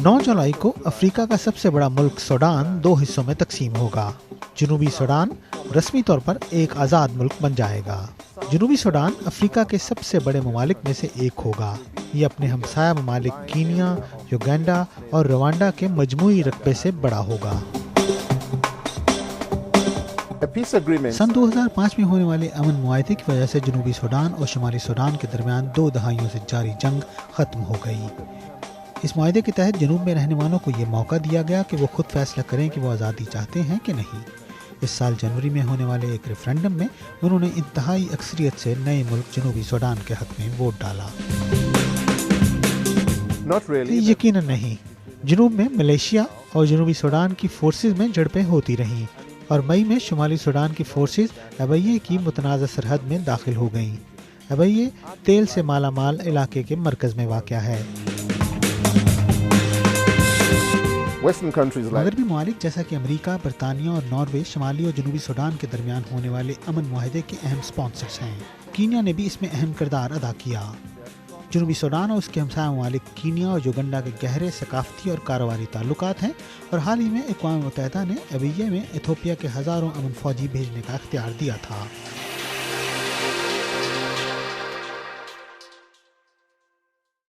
9 जुलाई को अफ्रीका का सबसे बड़ा मुल्क सूडान 2 हिस्सों में तकसीम होगा। जनूबी सूडान रस्मी तौर पर एक आज़ाद मुल्क बन जाएगा। जनूबी सूडान अफ्रीका के सबसे बड़े ममालिक में से एक होगा। ये अपने हमसाया ममालिक कीनिया, युगांडा और रवांडा के मजमूई रकबे से बड़ा होगा। सन 2005 में होने वाले अमन मुआहदे की वजह से जनूबी सूडान और शुमाली सूडान के दरमियान 2 दहाइयों से जारी जंग खत्म हो गई। इस मुआहदे के तहत जनूब में रहने वालों को ये मौका दिया गया कि वो खुद फैसला करें कि वो आज़ादी चाहते हैं कि नहीं। इस साल जनवरी में होने वाले एक रेफरेंडम में उन्होंने इंतहाई अक्सरियत से नए मुल्क जनूबी सूडान के हक में वोट डाला। यकीनन नहीं। जनूब में मलेशिया और जनूबी सूडान की फोर्सेस में झड़पें होती रहीं और मई में शुमाली सूडान की फोर्सेस अबैये की मुतनाज़ा सरहद में दाखिल हो गईं। अबैये तेल से मालामाल इलाके के मरकज़ में वाक़या है। मगरबी ममालिक जैसा कि अमेरिका, बरतानिया और नॉर्वे शुमाली और जनूबी सूडान के दरमियान होने वाले अमन मुआहदे के अहम स्पॉन्सर्स हैं। कीनिया ने भी इसमें अहम किरदार अदा किया। जनूबी सूडान और उसके हमसाया ममालिक कीनिया और युगांडा के गहरे सकाफती और कारोबारी ताल्लुकात हैं और हाल ही में अक़वाम मुत्तहिदा ने अबैये में इथियोपिया के हज़ारों अमन फ़ौजी भेजने का इख्तियार दिया था।